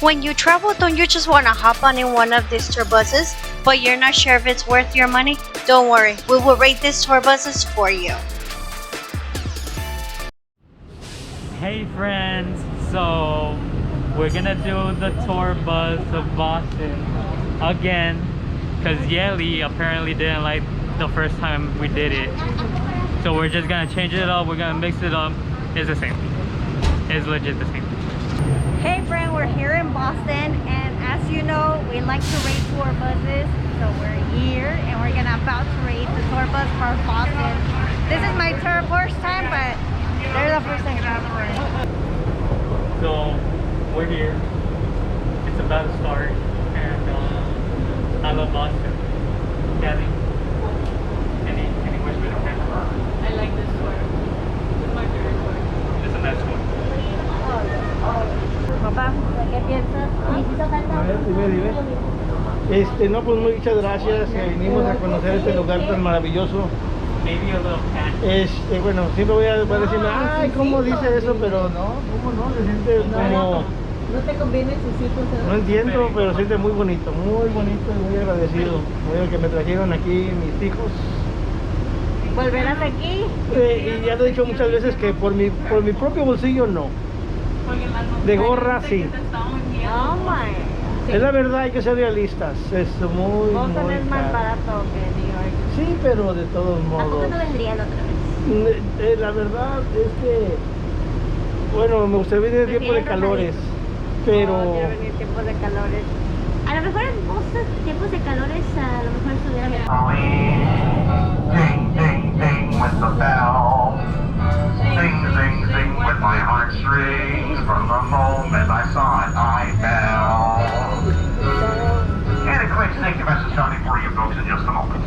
When you travel, don't you just want to hop on in one of these tour buses, but you're not sure if it's worth your money? Don't worry, we will rate these tour buses for you. Hey friends, so we're gonna do the tour bus of Boston again because Yeli apparently didn't like the first time we did it. So we're just gonna change it up, we're gonna mix it up. It's the same. It's legit the same. Hey friend, we're here in Boston, and as you know, we like to rate tour buses. So we're here and we're gonna about to rate the tour bus for Boston. This is my first time, but they're the first time. So we're here. It's about to start, and I love Boston. Yeli, any words for the camera? I like this one. This is my favorite one. It's a nice one. Papá, ¿qué piensas? No, pues muchas gracias, vinimos a conocer este lugar tan maravilloso. Maybe a little cat. Bueno, siempre voy a decirme, ay, ¿cómo dice eso? Pero no, ¿cómo no? Se siente como... No te conviene sus hijos. No entiendo, pero se siente muy bonito y muy agradecido. Muy que me trajeron aquí mis hijos. ¿Volverás aquí? Y ya te he dicho muchas veces que por mi propio bolsillo no. De gorra sí. Oh my. Es la verdad, hay que ser realistas. Es muy, Boston muy es más caro. barato que New York. Sí, pero de todos ¿A poco modos. no vendrían otra vez? La verdad es que, bueno, me gustaría venir en tiempo de calores, pero No, quiero venir en tiempos de calores. A lo mejor en Boston, tiempos de calores, a lo mejor estuviera bien. Ding, ding, ding with the bell. Zing, zing, zing with my heartstrings. From the moment I saw it, I fell. And a quick safety message starting for you folks in just a moment.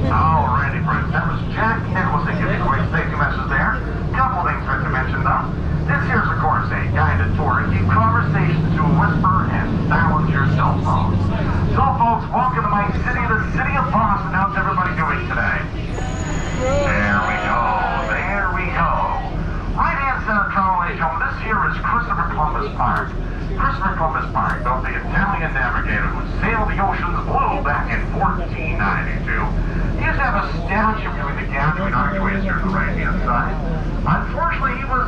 Alrighty, friends, that was Jack Nicholson giving a quick safety message there. Couple things meant to mention though. This here's, of course, a guided tour. Keep conversations to a whisper and silence your cell phones. So, folks, welcome to my city, the city of Boston. How's everybody doing today? There we go. There we go. Right-hand center trolley home. This here is Christopher Columbus Park. Christopher Columbus Park, built the Italian navigator who sailed the oceans blue back in 1492. He used to have a statue between the gap between archways here on the right-hand side. Unfortunately, he was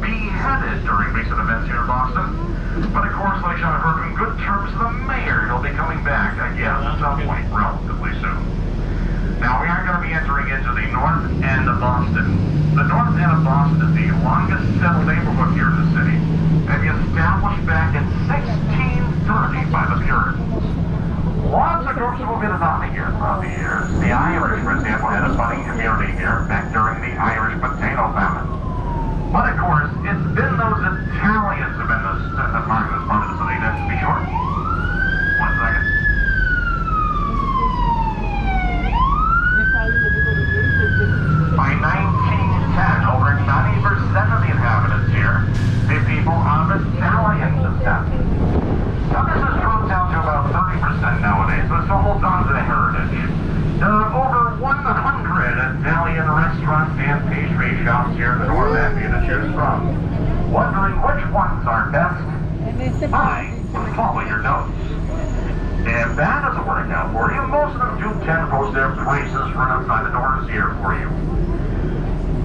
beheaded during recent events here in Boston. But of course, like I've heard in good terms, the mayor, he'll be coming back, I guess, at some point relatively soon. Now, we are going to be entering into the north end of Boston. The north end of Boston is the longest settled neighborhood here in the city. Maybe established back in 1630 by the Puritans. Lots of groups have moved in and out of here throughout the years. The Irish, for example, had a budding community here back during the Irish potato famine. But of course, it's been those Italians who've been the marvelous part of the city, that's to be sure. 1 second. By 1910, over 90% of the inhabitants here, the people of Italian descent. Now this has dropped down to about 30% nowadays, but it still holds on to the heritage. There are over 100 Italian restaurants and pastry shops here in the North End for you to choose from. Wondering which ones are best? I would follow your nose. If that doesn't work out for you, most of them do tend to post their prices right outside the doors here for you.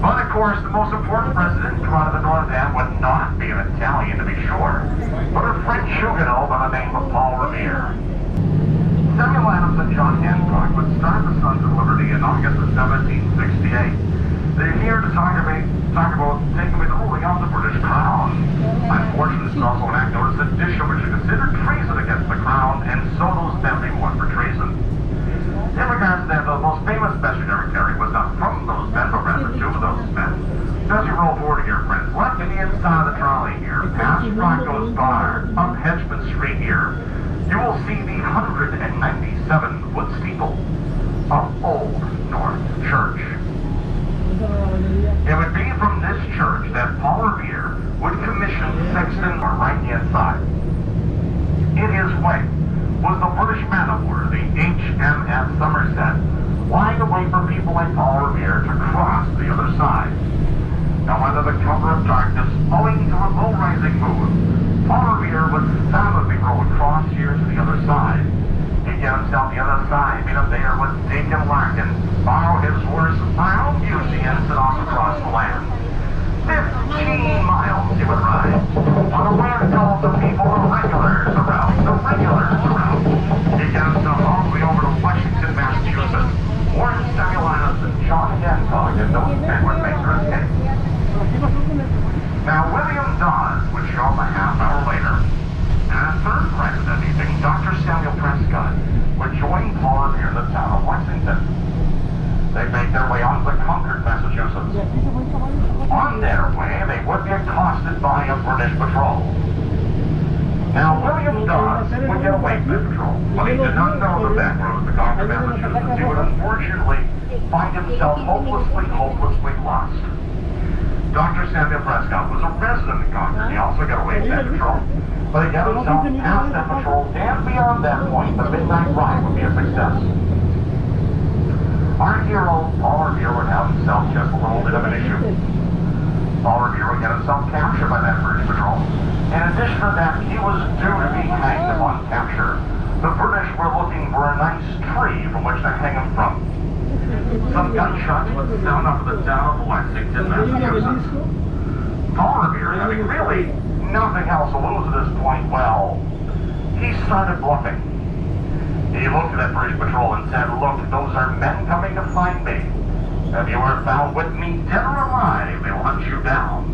But of course, the most important resident to come out of the North End would not be an Italian, to be sure, but a French Huguenot by the name of Paul Revere. Samuel Adams and John Hancock would start the Sons of Liberty in August of 1768. They're here to talk about taking away the ruling of the British Crown. Unfortunately, it's also an act known as sedition, which is considered treason against the Crown, and so those men be one for treason. In regards to that, the most famous missionary carry was not from those men, but rather two of those men. So as you roll forward here, friends, left to the inside of the trolley here, past Rocco's Bar, up Hedgeman Street here, you will see the 197-foot steeple of Old North Church. It would be from this church that Paul Revere would commission Sexton or right-hand side. In his wake was the British man of war, the HMS Somerset, lying away for people like Paul Revere to cross the other side. Now, under the cover of darkness, owing to a low-rising menacing move. Paul Revere was solidly rolling across here to the other side. He got himself the other side, meet up there with Deacon Larkin. Borrow his horse, Mile Museum, set off across the land. 15 miles he would ride. On a land called the People, the Regulars around. The Regulars around. He got himself all the way over to Washington, Massachusetts. Warren Samuelinus and John Hancock and those men would make their escape. Now, William Dawes would show up a half hour later, and a third friend that evening, Dr. Samuel Prescott, would join Paul Revere in the town of Lexington. They'd make their way on to Concord, Massachusetts. On their way, they would be accosted by a British patrol. Now, William Dawes would get away from the patrol, but he did not know the back road to Concord, Massachusetts. He would unfortunately find himself hopelessly lost. Dr. Samuel Prescott was a resident of Concord. He also got away from that patrol, but he got himself past that patrol, and beyond that point, the midnight ride would be a success. Our hero, Paul Revere, would have himself just a little bit of an issue. Paul Revere would get himself captured by that British patrol. In addition to that, he was due to be hanged upon capture. The British were looking for a nice tree from which to hang him from. Some gunshots would sound up in the town of Lexington, Massachusetts. Paul Revere, having really nothing else to lose at this point, well, he started bluffing. He looked at that British patrol and said, "Look, those are men coming to find me. If you are found with me, dead or alive, they will hunt you down."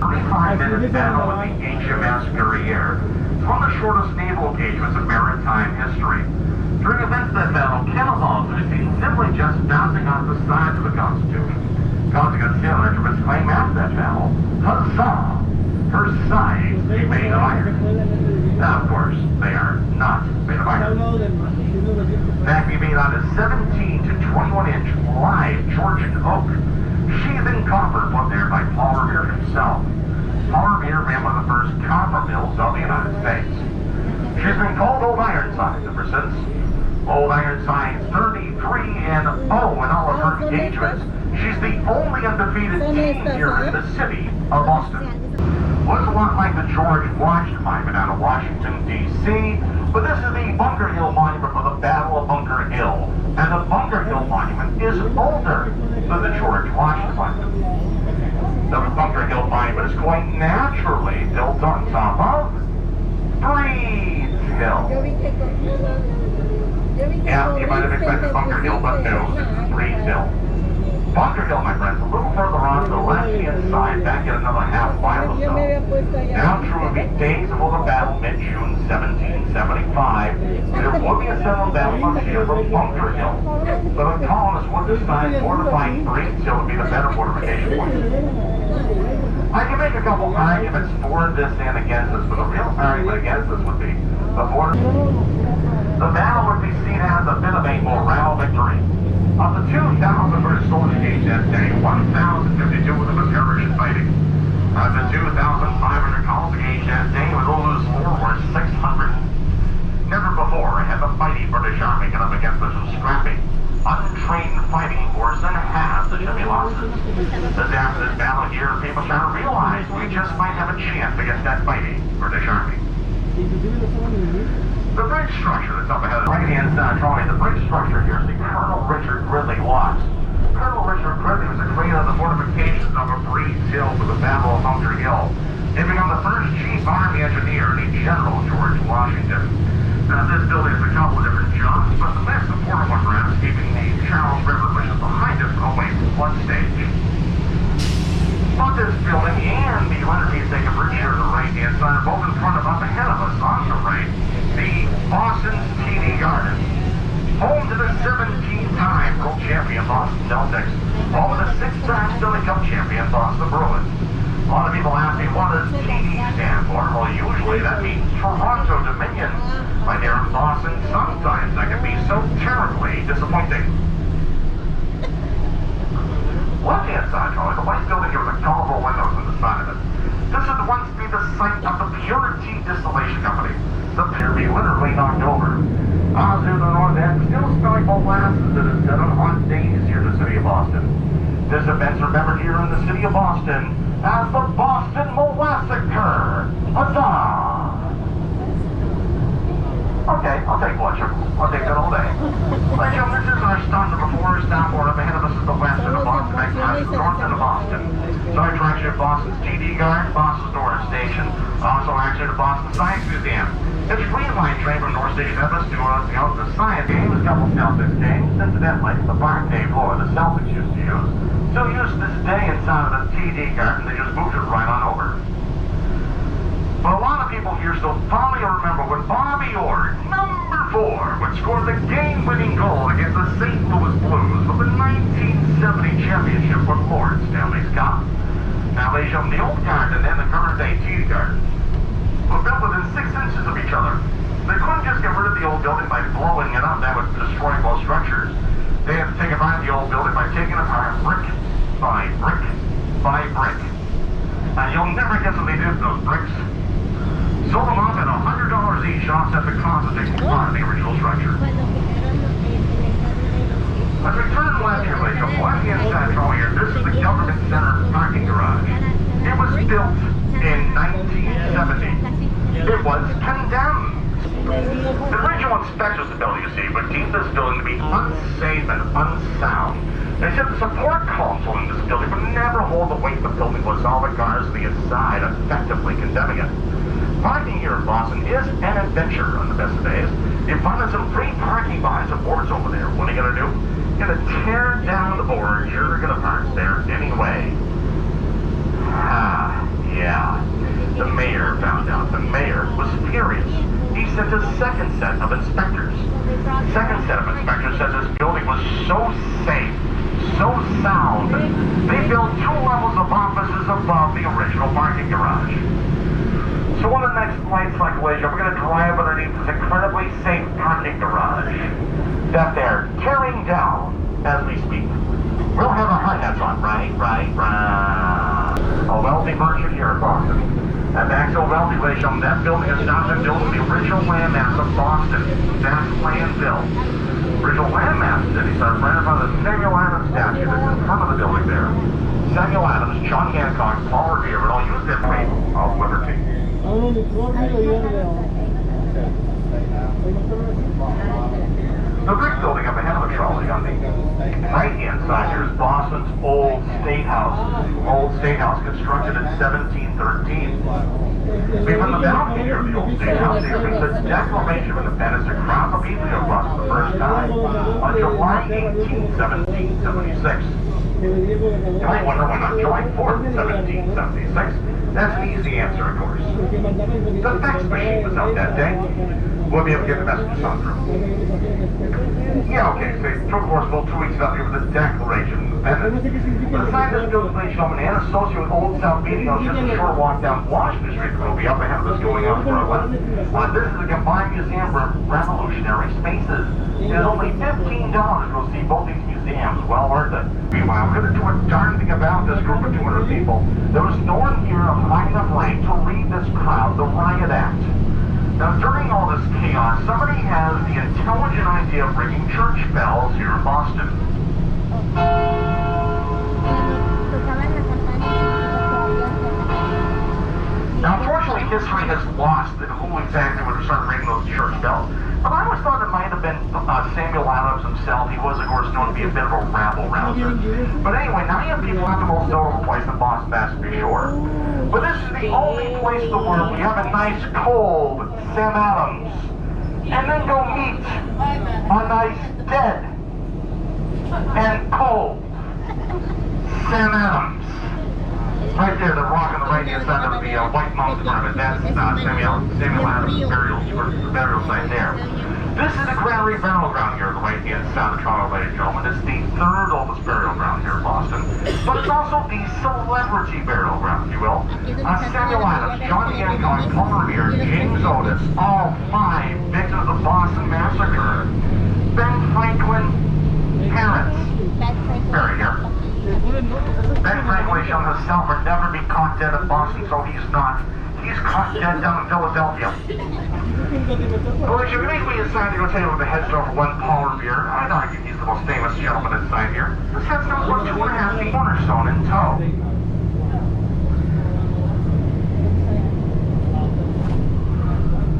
35-minute battle with the HMS Guerriere. It's one of the shortest naval engagements in maritime history. During events of that battle, cannonballs would be seen simply just bouncing off the sides of the Constitution, causing a sailor to exclaim after that battle, "Huzzah! Her sides be made of iron." Now, of course, they are not made of iron. In fact, we made out a 17 to 21-inch live Georgian oak, sheathed in copper, put there by Paul Revere himself. Paul Revere ran one of the first copper mills of the United States. She's been called Old Ironsides ever since. Old Ironsides 33-0 in all of her engagements. She's the only undefeated team here in the city of Boston. Looks a lot like the George Washington Monument out of Washington, D.C., but this is the Bunker Hill Monument for the Battle of Bunker Hill. And the Bunker Hill Monument is older than the George Washington Monument. The Bunker Hill Monument is quite naturally built on top of Breeds Hill. Yeah, you might have expected Bunker Hill, but no, this is Breeds Hill. Bunker Hill, my friends, a little further on to the left-hand side, back at another half mile or so. Now, true of the days before the battle, mid-June 1775, there would be a settled battle on the field of Bunker Hill. But the colonists would decide fortifying Breeds Hill to be the better fortification point. I can make a couple arguments for this and against this, but the real argument against this would be the battle would be seen as a bit of a morale victory. Of the 2,000 British soldiers engaged that day, 1,052 of them were perished fighting. Of the 2,500 columns engaged that day, with all those four were 600. Never before had the mighty British Army come up against such a scrappy, untrained fighting force and half the heavy losses. As after this battle here, people started to realize we just might have a chance against that mighty British Army. The bridge structure that's up ahead of the right-hand side drawing, the bridge structure here is the Colonel Richard Gridley Locks. Colonel Richard Gridley was the creator of the fortifications of Breeds Hill for the Battle of Bunker Hill. He became the first chief army engineer in General George Washington. Now, this building has a couple of different jobs, but the most important one perhaps keeping the Charles River, which is behind us, away from the flood stage. Both this building and the Leonard B. Jacob Bridge here on the right-hand side are both in front of us, ahead of us on the right. The Boston TD Garden, home to the 17-time world champion Boston Celtics, home to the 6-time Stanley Cup champion Boston Bruins. A lot of people ask me, what does TD stand for? Well, usually that means Toronto Dominions. My dear Boston, sometimes that can be so terribly disappointing. Left-hand side, Charlie, the white building here with the colorful windows on the side of it. This would once be the site of the Purity Distillation Company. The Purity literally knocked over. Out to the north end, still smelling molasses that is set on hot days here in the city of Boston. This event's remembered here in the city of Boston as the Boston Molasses affect West, north end of Boston. Sorry for accident at Boston's TD Garden, Boston's North Station. Also accident at Boston Science Museum. It's a free line train from North Station Memphis to the Science Games, a couple Celtics games. Incidentally, the Barclay floor the Celtics used to use. Still used this day inside of the TD Garden. They just moved it right on over. But a lot of people here still fondly remember when Bobby Orr, number 4, would score the game-winning goal against the St. Louis Blues for the 1970 championship with Lord Stanley's Cup. Now, they show the old garden and the current-day TD Garden were built within 6 inches of each other. They couldn't just get rid of the old building by blowing it up. That would destroy both structures. They had to take apart the old building by taking it apart brick by brick by brick. And you'll never guess what they did with those bricks. Sold them off at $100 each, offset the cost of taking apart the original structure. As we turn left here, ladies, on one hand central here, this is the Government Center parking garage. It was built in 1970. It was condemned. The original inspectors of the building, you see, would deem this building to be unsafe and unsound. They said the support console in this building would never hold the weight the building was all regards to the inside, effectively condemning it. Parking here in Boston is an adventure on the best of days. You find some free parking behind some boards over there. What are you going to do? You're going to tear down the board. You're going to park there anyway. Yeah. The mayor found out. The mayor was furious. He sent a second set of inspectors. Second set of inspectors said this building was so safe, so sound, they built 2 levels of offices above the original parking garage. So on the next flight cycle, we're going to drive underneath this incredibly safe parking garage that they're tearing down as we speak. We'll have our hard hats on, right. A wealthy merchant here in Boston. At Maxwell Wealthy Relation, that building is now been built in the original landmass of Boston. That's landfill. Original landmass city started right in front of the Samuel Adams statue that's in front of the building there. Samuel Adams, John Hancock, Paul Revere, and all used their fate of liberty. The brick building up ahead of the trolley on the right-hand side here is Boston's Old State House. Old State House constructed in 1713. From the balcony here of the Old State House, there is a Declaration of Independence to crown the people of Boston the first time on July 18, 1776. You might wonder why not July 4th, 1776. That's an easy answer, of course. The fax machine was out that day. We'll be able to get the messages on through. Yeah, okay, so it took, of course, about 2 weeks out here with the Declaration of Independence. But the sign this building, ladies and gentlemen, and associated with Old South Meeting House, just a short walk down Washington Street, we'll be up ahead of us going out for our left. This is a combined museum for revolutionary spaces. It is only $15 to go see both these museums. Well worth it. Meanwhile, we're going to do a darn thing about this group of 200 people. There was no one here of high enough rank to lead this crowd, the Riot Act. Now, during all this chaos, somebody has the intelligent idea of ringing church bells here in Boston. Now, unfortunately, history has lost who exactly would have started ringing those church bells. But I always thought it might have been Samuel Adams himself. He was, of course, known to be a bit of a rabble-rouser. But anyway, now you have people at the most notable place in Boston, Mass, to be sure. But this is the only place in the world where you have a nice, cold Sam Adams. And then go meet a nice, dead and cold Sam Adams. Right there, the rock on the right-hand side of the White Mountain Monument. That's Samuel Adams' burial site there. This is the Granary Burial Ground here on the right-hand side of Toronto, ladies and gentlemen. It's the 3rd oldest burial ground here in Boston. But it's also the celebrity burial ground, if you will. Samuel Adams, John Hancock, Paul Revere, James Otis, all 5 victims of the Boston Massacre. Ben Franklin, parents, buried here. Ben Franklin himself would never be caught dead in Boston, so he's not. He's caught dead down in Philadelphia. Well, if you make me inside to go tell you what the heads are for one Paul Revere, I'd argue he's the most famous gentleman inside here. This head's about 2.5 feet cornerstone in tow.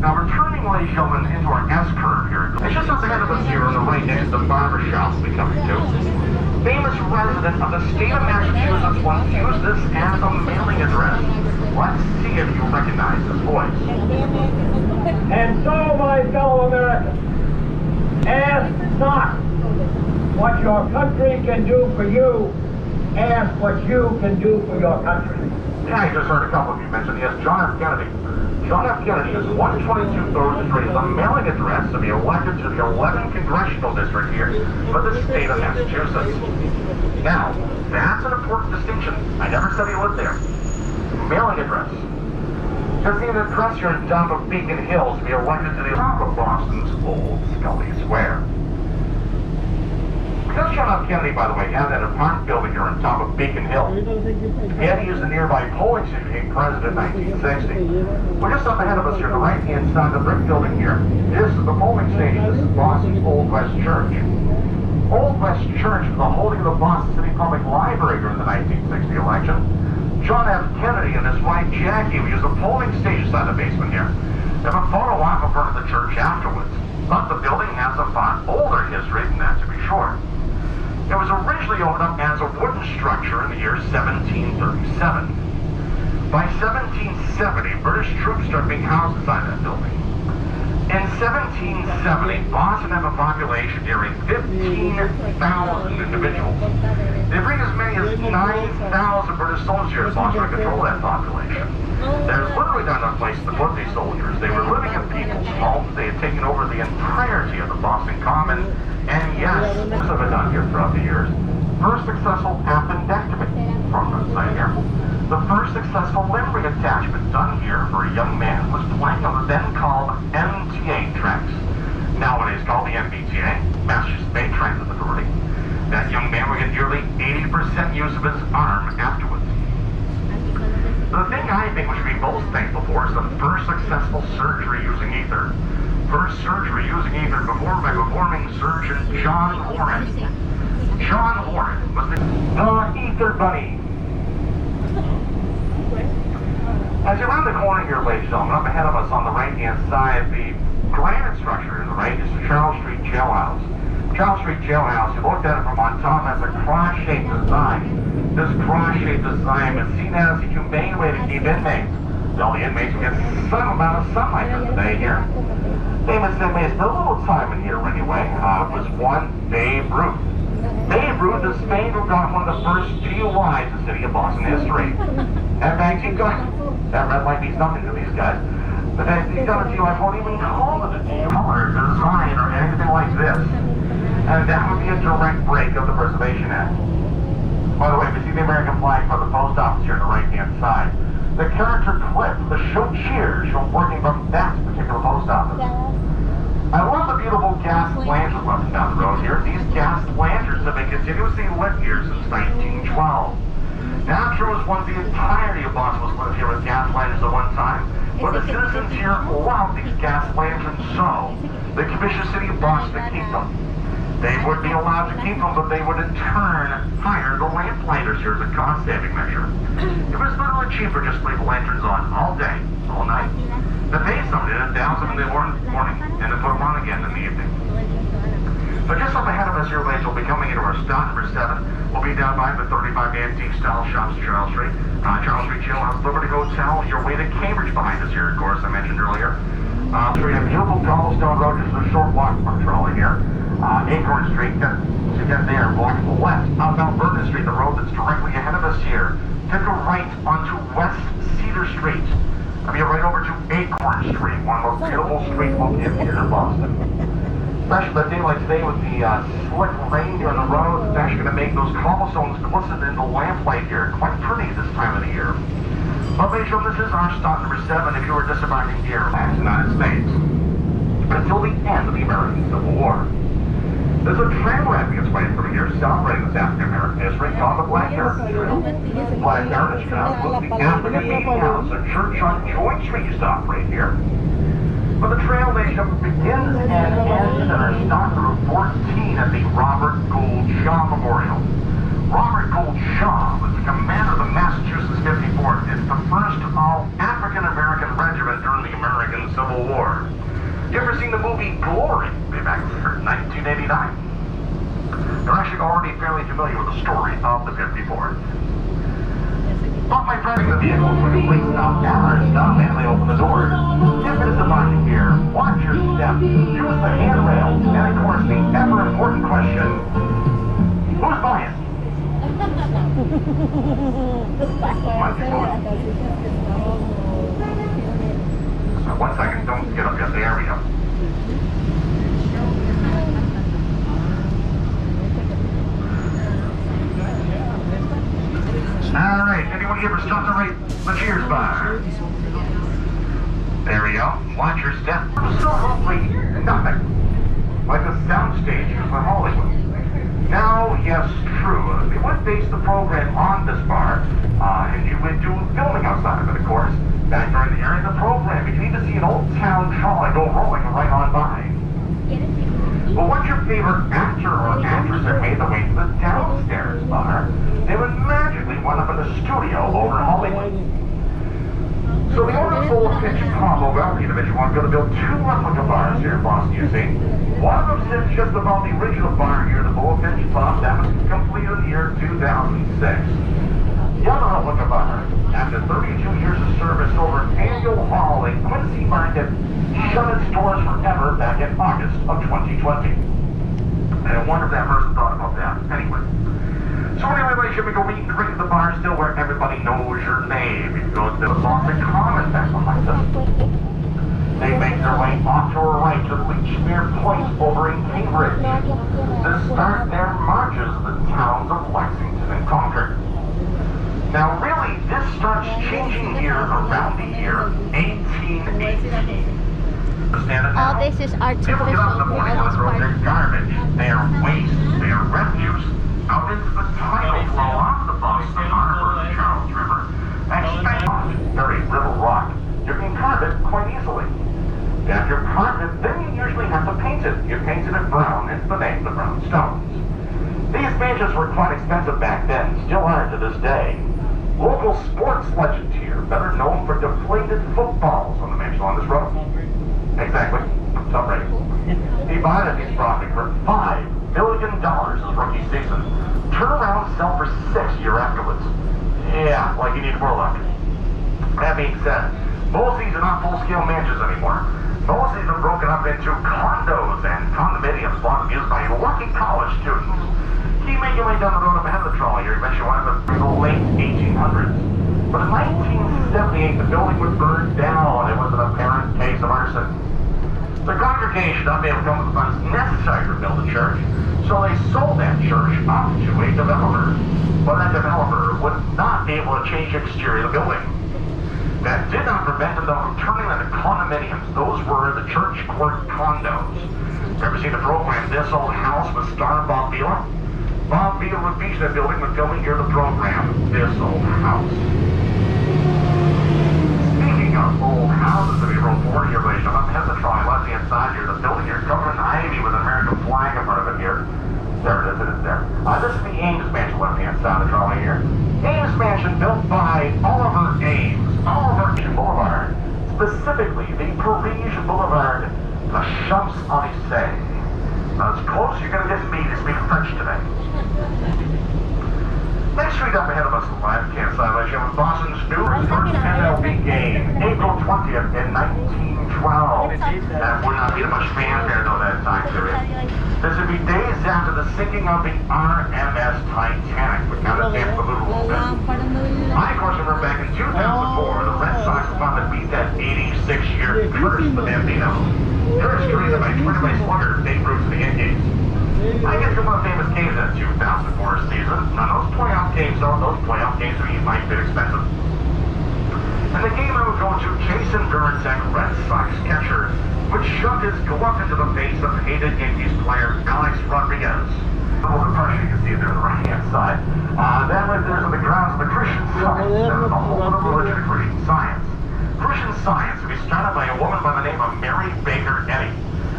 Now, returning, ladies and gentlemen, into our S-curve here. It's just up ahead of us here on the right next to the barber shop we'll be coming to. famous resident of the state of Massachusetts once used this as a mailing address. Let's see if you recognize this voice. And so, my fellow Americans, ask not what your country can do for you, ask what you can do for your country. Yeah, I just heard a couple of you mention, yes, John F. Kennedy. John F. Kennedy is 122 Thorsey Street, a mailing address to be elected to the 11th Congressional District here for the state of Massachusetts. Now, that's an important distinction. I never said he lived there. Mailing address. Doesn't even impress you on top of Beacon Hill to be elected to the top of Boston's Old Scully Square. Because John F. Kennedy, by the way, had that apartment building here on top of Beacon Hill, he had to use the nearby polling station to become president in 1960. Well, just up ahead of us here, the right-hand side of the brick building here, this is the polling station. This is Boston's Old West Church. Old West Church was the holding of the Boston City Public Library during the 1960 election. John F. Kennedy and his wife Jackie would use the polling station side of the basement here. They have a photo op in front of the church afterwards. But the building has a far older history than that, to be sure. It was originally opened up as a wooden structure in the year 1737. By 1770, British troops started being housed inside that building. In 1770, Boston had a population nearing 15,000 individuals. They bring as many as 9,000 British soldiers here to Boston to control that population. There's literally not enough place to put these soldiers. They were living in people's homes. They had taken over the entirety of the Boston Common. And yes, this has been done here throughout the years. First successful appendectomy from the site here. The first successful limb reattachment done here for a young man was playing on the then called MTA tracks. Nowadays called the MBTA, Massachusetts Bay Transit Authority. That young man would get nearly 80% use of his arm afterwards. The thing I think we should be most thankful for is the first successful surgery using ether. First surgery using ether performed by performing surgeon John Warren. John Warren was the ether bunny. As you're around the corner here, ladies and gentlemen, up ahead of us on the right-hand side, the granite structure on the right is the Charles Street Jailhouse. Charles Street Jailhouse, you looked at it from on top, has a cross-shaped design. This cross-shaped design is seen as a humane way to keep inmates. All the inmates will get some amount of sunlight during the day here. Famous inmates, a little time in here anyway, was one Babe Ruth. Babe Ruth is famed to have got one of the first DUIs in the city of Boston history. And bags keep going. That red light means nothing to these guys. But these other DUIs won't even call it a DUI, color, design, or anything like this. And that would be a direct break of the Preservation Act. By the way, if you see the American flag for the post office here on the right-hand side, the character clip, the show cheers, shown working from that particular post office. I love the beautiful gas lanterns running down the road here. These gas lanterns have been continuously lit here since 1912. Now, true as once the entirety of Boston was lit here with gas lanterns at one time, but the citizens here love these gas lanterns so they commissioned the city of Boston to keep them. They would be allowed to keep them, but they would in turn hire the lamplighters here as a cost-saving measure. It was literally cheaper just to leave the lanterns on all day, all night. To pay somebody to douse them in the morning and to put them on again in the evening. But just up ahead of us here, ladies, we'll be coming into our stop number 7. We'll be down by the 35 Antique Style Shops, Charles Street. Charles Street Jailhouse, Liberty Hotel, your way to Cambridge behind us here, of course, I mentioned earlier. So we have beautiful cobblestone road, just a short walk from our trolley here. Acorn Street, to get there, walk to the left. Out Mount Vernon Street, the road that's directly ahead of us here. Take a right onto West Cedar Street. I'll be right over to Acorn Street, one of the most beautiful streets located here in Boston. Especially a day like today with the slick rain here on the road, it's actually going to make those cobblestones glisten in the lamplight here. Quite pretty this time of the year. But ladies and gentlemen, this is our stop number 7 if you were disembarking here in the United States. But until the end of the American Civil War. There's a trail wrapping its way through here celebrating this African American history called the Black Heritage Trail. Black Heritage Trail was the African Meeting House, a church on Joint Street you stop right here. But the trail nation begins and ends at our stop number 14 at the Robert Gould Shaw Memorial. Robert Gould Shaw was the commander of the Massachusetts 54th. It's the first all-African American regiment during the American Civil War. You ever seen the movie Glory? Way back in 1989. They're actually already fairly familiar with story of the 54th. But my friend, the vehicle when the police stop down or stop and they open the doors. If it is a bunch here, watch your step, use the handrail, and of course the ever important question, who's buying? Might be moving. So 1 second, don't get up yet. There we go. All right, anyone here for something to rate the Cheers bar? There we go. Watch your step. Absolutely nothing. Like a soundstage for Hollywood. Now, yes, true. They would base the program on this bar, and you would do filming outside of it, of course. Back during the area of the program, you need to see an old town trolley go rolling right on by. Well, what's your favorite actor or actress that made the way to the downstairs bar? They would magically wind up in the studio over in Hollywood. So the owner of Bullfinch Combo Valley Division wanted to build 2 replica bars here in Boston, you see. One of them sits just above the original bar here, the Bullfinch Pub, that was completed in the year 2006. The other replica bar, after 32 years of service over Annual Hall in Quincy Market, shut its doors forever back in August of 2020. And I wonder if that person thought about that. Anyway. So anyway, should we go meet and drink at the bar still where everybody knows your name? You go to the Boston Common back behind us. They make their way off to a right to Leechmere Point over in Cambridge to start their marches to the towns of Lexington and Concord. Now really, this starts changing here around the year 1818. All this is People get up in the artificial. morning and throw their garbage, their waste, their refuse out into the tidal flow off the Boston Harbor and Charles River. Expect very little rock. You can carve it quite easily. After you carve it, then you usually have to paint it. You painted it brown, it's the name, the brown stones. These mansions were quite expensive back then, still are to this day. Local sports legend here, better known for deflated footballs on the mansion on this road. Exactly. Top rating. He bought it, his property for $5 million his rookie season. Turn around and sell for $6 year afterwards. Yeah, like you need more luck. That being said, most of these are not full-scale mansions anymore. Most of these are broken up into condos and condominiums bought and used by lucky college students. Keep making your way down the road up ahead of the trolley here. Eventually wind up in the late 1800s. But in 1978, the building was burned down. It was an apparent case of arson. The congregation not able to come with the funds necessary to build a church, so they sold that church off to a developer. But that developer would not be able to change the exterior of the building. That did not prevent them from turning them into condominiums. Those were the church court condos. Ever seen the program This Old House with star Bob Vila? Bob Vila would feature that building when filming here the program This Old House. Speaking of old houses that we wrote 40 years later, I'm ahead of the trolley, left-hand side here, the building here, covered in ivy with an American flag in front of it here. There it is there. This is the Ames Mansion, left-hand side of the trolley here. Ames Mansion built by Oliver Ames, Oliver Boulevard, specifically the Parisian Boulevard, the Champs-Élysées. Now, as close as you're going to get me to speak French today. Next street up ahead of us, the left-hand side of the was Boston's new first MLB game, April 20th in 1912. That would not be much fanfare though that time period. This would be days after the sinking of the RMS Titanic, which kind of damped the mood a little bit. I, of course, remember back in 2004, the Red Sox were found to beat that 86-year curse of Bambino. Curse created by 20-way slugger Babe Ruth of the Yankees. I guess one of the famous games in that 2004 season. Now those playoff games are might be expensive. And the game I would go to, Jason Varitek, Red Sox catcher, would shove his glove into the face of hated Yankees player Alex Rodriguez. A little depression, you can see it there on the right-hand side. Then right there's on the grounds of the Christian Science. There's a whole other religion of Christian Science. Christian Science would be started by a woman by the name of Mary Baker Eddy.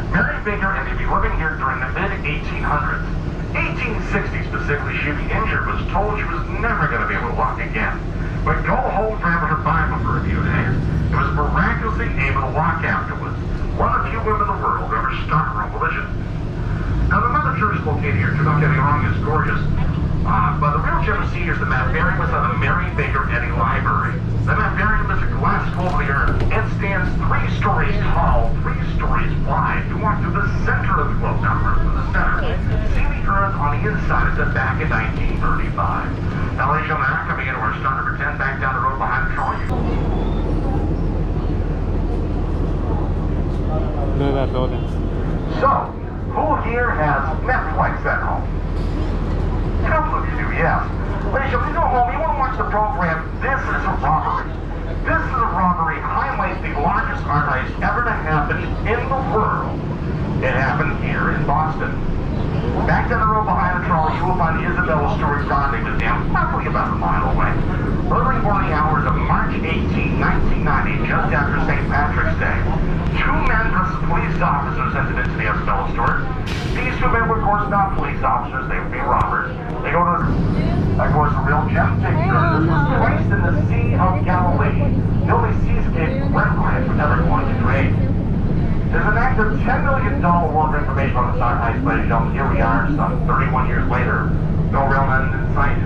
Mary Baker Eddy would be living here during the mid-1800s. 1860 specifically, she'd be injured, was told she was never going to be able to walk again. But go home to have her Bible for a few days. It was miraculously able to walk afterwards. One of the few women in the world to ever start her own religion. Now the Mother Church located here, do not get me wrong, is gorgeous. But the real gem to see is the Mapparium is on the Mary Baker Eddy Library. The Mapparium is a glass globe of the earth. It stands 3 stories tall, 3 stories wide. You walk through the center of the globe, not through the center. See the earth on the inside of it back in 1935. Now, ladies and gentlemen, coming into our start number 10, back down the road behind the trolley. Look at that building. So, who here has Netflix at home? A couple of you do, yes. Ladies and gentlemen, you go home, you want to watch the program, This is a Robbery. This is a Robbery highlights the largest art heist ever to happen in the world. It happened here in Boston. Back down the road behind the trolley, you will find the Isabella Stewart Gardner Museum, roughly about a mile away. Early morning hours of March 18, 1990, just after St. Patrick's Day, 2 men dressed as police officers entered into the Isabella Stewart. These 2 men were, of course, not police officers, they would be robbers. They go to, of course, a real gem picture. This was placed in the Sea of Galilee. The only seascape wetland was ever going to trade. There's an active $10 million worth of information on the Star Heist, ladies and gentlemen. Here we are, some 31 years later. No real end in sight.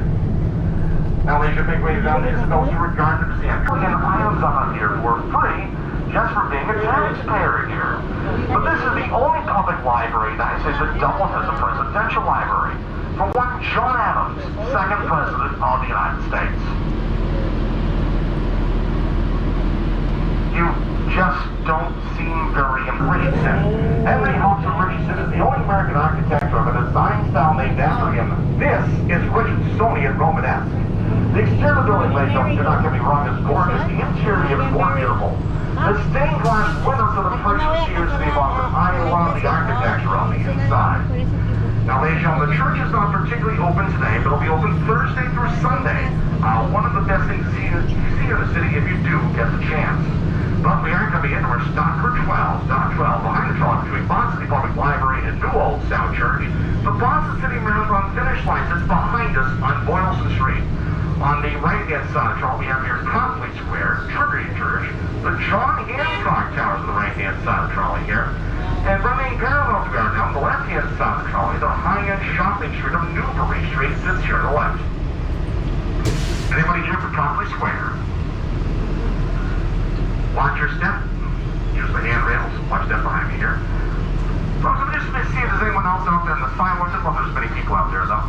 Now, ladies and gentlemen, ladies and gentlemen, this is those who regard the museum. And items on here were free just for being a taxpayer here. But this is the only public library that says it doubles as a presidential library. For one John Adams, 2nd President of the United States. You just don't seem very Richardson. Henry Hudson Richardson is the only American architect of a design style named after him. This is Richardsonian Romanesque. The exterior building, ladies and gentlemen, do not get me wrong, is gorgeous. The interior is more beautiful. The stained glass windows of the Purchase Sears City of Boston, I love the architecture on the inside. Now, ladies and gentlemen, the church is not particularly open today, but it'll be open Thursday through Sunday. One of the best things to see in the city if you do get the chance. But we are coming into our stop for 12, behind the trolley between Boston City Public Library and New Old South Church. The Boston City Marathon finish line is behind us on Boylston Street. On the right-hand side of the trolley, we have here Copley Square, Trinity Church, the John Hancock Towers on the right-hand side of the trolley here. And running parallel to our now, on the left-hand side of the trolley, the high-end shopping street of Newbury Street sits here on the left. Anybody here for Copley Square? Watch your step. Use the handrails. Watch that behind me here. Folks, let me just see if there's anyone else out there in the sidewalks. Well, there's many people out there, though.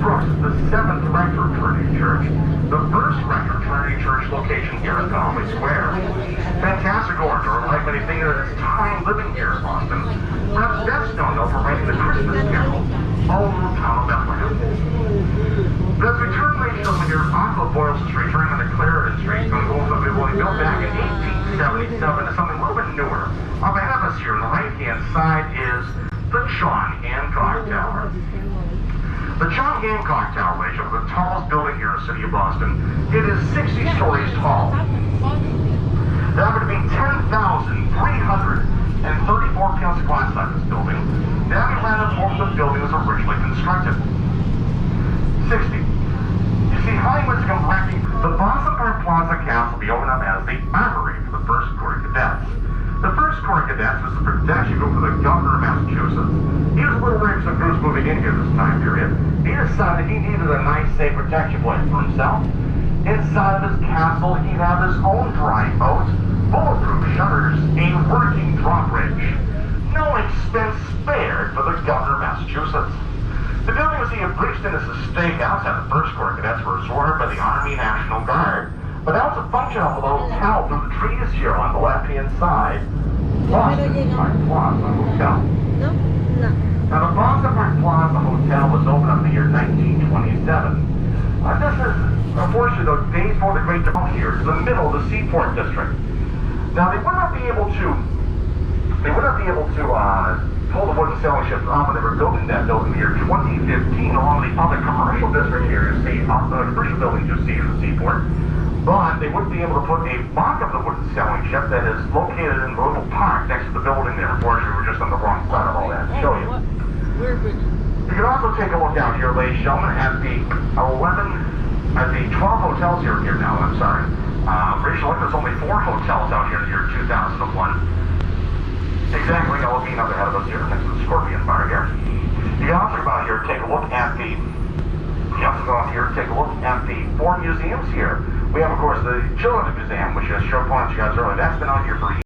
Brooks is the 7th rector of Trinity Church. The first rector of Trinity Church location here in Copley Square. Fantastic orator, like many think of his time living here in Boston. Perhaps best known, though, for writing the Christmas Carol, All Over the Town of Bethlehem. But as we turn, ladies and gentlemen, here off of Boylston Street, turning onto Clarendon Street, going to go from building built back in 1877 to something a little bit newer. Up ahead of us here on the right-hand side is the John Hancock Tower. The John Hancock Tower, ladies and gentlemen, the tallest building here in the city of Boston. It is 60 stories tall. There happen to be 10,334 pounds of glass inside this building. The average land of the building was originally constructed. 60. You see, Hollywood's compacting. The Boston Park Plaza Castle will be opened up as the armory for the 1st Corps of Cadets. The 1st Corps of Cadets was the protection group for the governor of Massachusetts. He was a little worried some crews moving in here this time period. He decided he needed a nice, safe protection place for himself. Inside of his castle, he'd have his own dry boat, bulletproof shutters, a working drawbridge. No expense spared for the governor of Massachusetts. The building was he breached into the steakhouse, and the 1st Corps cadets were absorbed by the Army National Guard. But now it's a function of a hotel through the trees here on the left-hand side. Boston Park Plaza Hotel. No, no. Now the Boston Park Plaza Hotel was opened up in the year 1927. This is, unfortunately, the day before the Great Depression here, in the middle of the Seaport District. Now they would not be able to pull the wooden sailing ships off when they were building that building in the year 2015 along the other commercial district here you see, off the commercial buildings you see in the Seaport. But they wouldn't be able to put a mock of the wooden sailing ship that is located in the little park next to the building there. Unfortunately, we're just on the wrong side of all that to show you. You can also take a look out here, ladies and gentlemen, at the 12 hotels here now, I'm sorry. Rachel, there's only 4 hotels out here in the year 2001. Take a Exactly, now looking up ahead of us here next to the Scorpion Bar here. You can also come out here and take a look at the four museums here. We have, of course, the Children's Museum, which as Cheryl pointed out to you guys earlier, that's been out here for